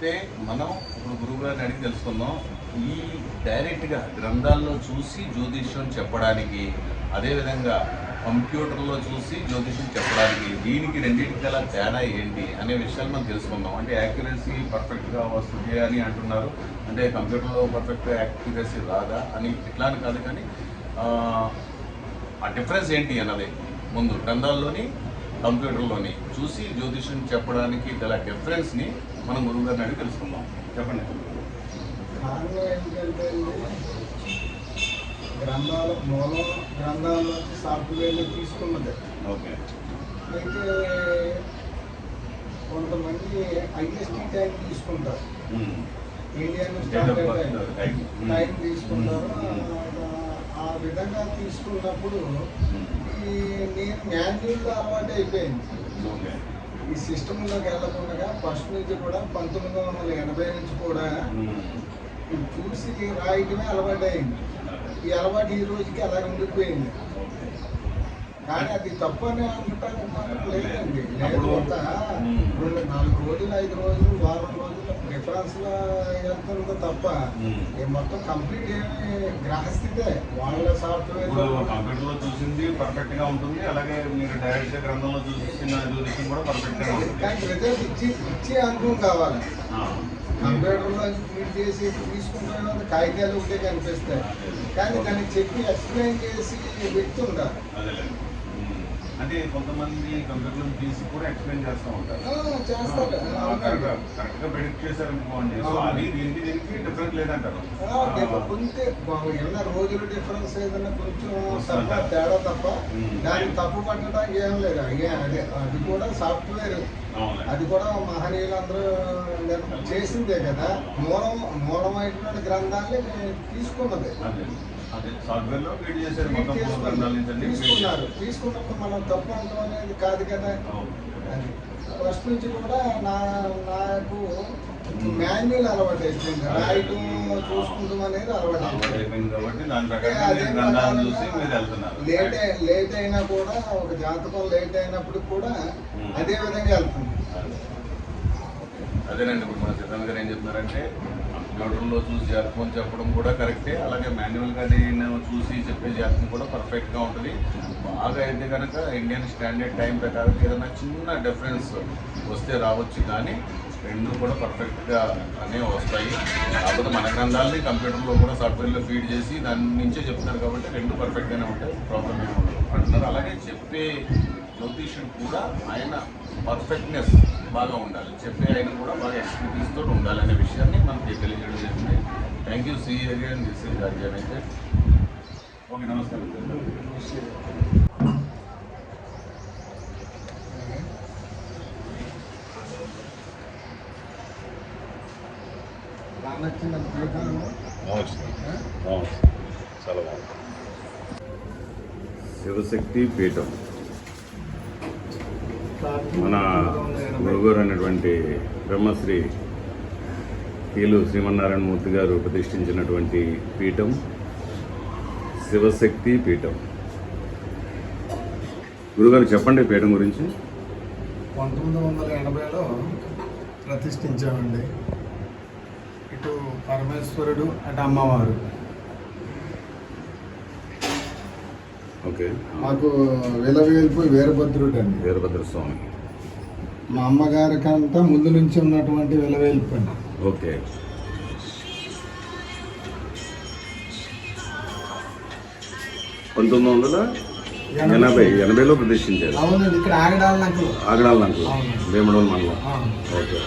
అయితే మనం ఇప్పుడు గురువు గారిని అడిగి తెలుసుకుందాం. ఈ డైరెక్ట్గా గ్రంథాల్లో చూసి జ్యోతిష్యం చెప్పడానికి, అదేవిధంగా కంప్యూటర్లో చూసి జ్యోతిష్యం చెప్పడానికి, దీనికి రెండింటికి గల తేడా ఏంటి అనే విషయాలు మనం తెలుసుకుందాం. అంటే యాక్యురసీ పర్ఫెక్ట్గా వస్తుంది అని అంటున్నారు, అంటే కంప్యూటర్లో పర్ఫెక్ట్గా యాక్యురసీ రాదా అని ఇట్లా అని కాదు, కానీ ఆ డిఫరెన్స్ ఏంటి అన్నది ముందు గ్రంథాల్లోని కంప్యూటర్లోని చూసి జ్యోతిష్యం చెప్పడానికి గల డిఫరెన్స్ని మనం గురువు గారిని అడిగి తెలుసుకుందాం. చెప్పండి. కారణం ఏంటంటే మూలం గ్రంథాల నుంచి సాఫ్ట్వేర్ తీసుకున్నది. ఓకే. అయితే కొంతమంది ఐఎస్టీ టైం తీసుకుంటారు, ఇండియన్ స్టాండర్డ్ టైం తీసుకుంటారు. ఆ విధంగా తీసుకున్నప్పుడు నేను మాన్యువల్గా అలవాటు అయిపోయింది. ఈ సిస్టంలోకి వెళ్ళకుండా ఫస్ట్ నుంచి కూడా 1980 నుంచి కూడా చూసి రాయటమే అలవాటు అయింది. ఈ అలవాటు ఈ రోజుకి అలాగే ఉండిపోయింది. కానీ అది తప్పు అని అనుకుంటాను లేదండి. లేదు, ఒక 4 రోజులు 5 రోజులు వారం రోజులు డిఫరెన్స్లో వెళ్తుందో తప్ప మొత్తం కంప్లీట్ ఏమి గ్రహస్థితే వాళ్ళ సాఫ్ట్వేర్ కంప్యూటర్లో చూసింది పర్ఫెక్ట్గా ఉంటుంది, అలాగే మీరు డైరెక్ట్గా గ్రంథంలో చూసిన జ్యోతిష్యం కూడా పర్ఫెక్ట్గా ఉంటుంది. కానీ రిజల్ట్ ఇచ్చే అనుభవం కావాలి. కంప్యూటర్లో ఫీడ్ చేసి తీసుకుంటున్న కాగితాలు ఉంటే కనిపిస్తాయి, కానీ దాన్ని చెప్పి ఎక్స్ప్లెయిన్ చేసి వ్యక్తి ఉండాలి. అంటే కొంతమంది కంప్యూటర్ తీసి కూడా ఎక్స్ప్లెయిన్ చేస్తూ ఉంటారు. కరెక్ట్గా ప్రెడిక్ట్ చేశారు అనుకోండి. సో అది దీనికి డిఫరెంట్ లేదంటారు. కొంచెం ఏమైనా రోజులు డిఫరెన్స్ ఏదైనా కొంచెం తప్ప తేడా తప్ప దాన్ని తప్పు పట్టడానికి ఏం లేదు. అదే అది కూడా సాఫ్ట్వేర్, అది కూడా మహనీయులందరూ చేసిందే కదా. మూలమైనటువంటి గ్రంథాన్ని తీసుకున్నది. తీసుకున్నారు. తీసుకున్నప్పుడు మనం తప్పు అంటాం అనేది కాదు కదా. అది ఫస్ట్ నుంచి కూడా నాకు మాన్యువల్ అలవాటు అయిపోయింది. రాయటం చూసుకుంటాం అనేది అలవాటు అయిపోయింది. లేట్ అయినా కూడా ఒక జాతకం లేట్ అయినప్పుడు కూడా అదే విధంగా వెళ్తుంది. అదేనండి. ఇప్పుడు మన సిద్ధాంత్ గారు ఏం చెప్తున్నారంటే కంప్యూటర్లో చూసి జాతకం చెప్పడం కూడా కరెక్టే, అలాగే మాన్యువల్గా నేను చూసి చెప్పే జాతకం కూడా పర్ఫెక్ట్గా ఉంటుంది. బాగా అయితే కనుక ఇండియన్ స్టాండర్డ్ టైం ప్రకారం ఏదైనా చిన్న డిఫరెన్స్ వస్తే రావచ్చు, కానీ రెండు కూడా పర్ఫెక్ట్గా అనే వస్తాయి. కాకపోతే మన గ్రంథాలని కంప్యూటర్లో కూడా సాఫ్ట్వేర్లో ఫీడ్ చేసి దాని నుంచే చెప్తున్నారు కాబట్టి రెండు పర్ఫెక్ట్గానే ఉంటాయి, ప్రాబ్లం ఏమి ఉండదు అంటున్నారు. అలాగే చెప్పే జ్యోతిష్యం కూడా ఆయన పర్ఫెక్ట్నెస్ బాగా ఉండాలి, చెప్పే ఆయన కూడా బాగా ఎక్స్పీరియన్స్ తోటి ఉండాలి అనే విషయాన్ని మనకి తెలియజేయడం జరిగింది. Thank you. See again. This is Ajay Venkat. Okay, నమస్కారం. చాలా బాగుంది. శివశక్తి పీఠం మన గురుగారు అనేటువంటి బ్రహ్మశ్రీ కీలు శ్రీమన్నారాయణ మూర్తి గారు ప్రతిష్ఠించినటువంటి పీఠం శివశక్తి పీఠం. గురుగారు చెప్పండి పీఠం గురించి. 1980లో ప్రతిష్ఠించామండి. ఇటు పరమేశ్వరుడు, అటు అమ్మవారు. ఓకే. మాకు విలవేల్పు వీరభద్రుడు అండి, వీరభద్ర స్వామి. మా అమ్మగారి కంటే ముందు నుంచి ఉన్నటువంటి విలవేల్పు అండి. ఓకే. $1980లో ప్రతిష్ఠించారు. అవునండి. ఇక్కడ ఆగడాల నంకులు వేమడోల్ మండలం. ఓకే.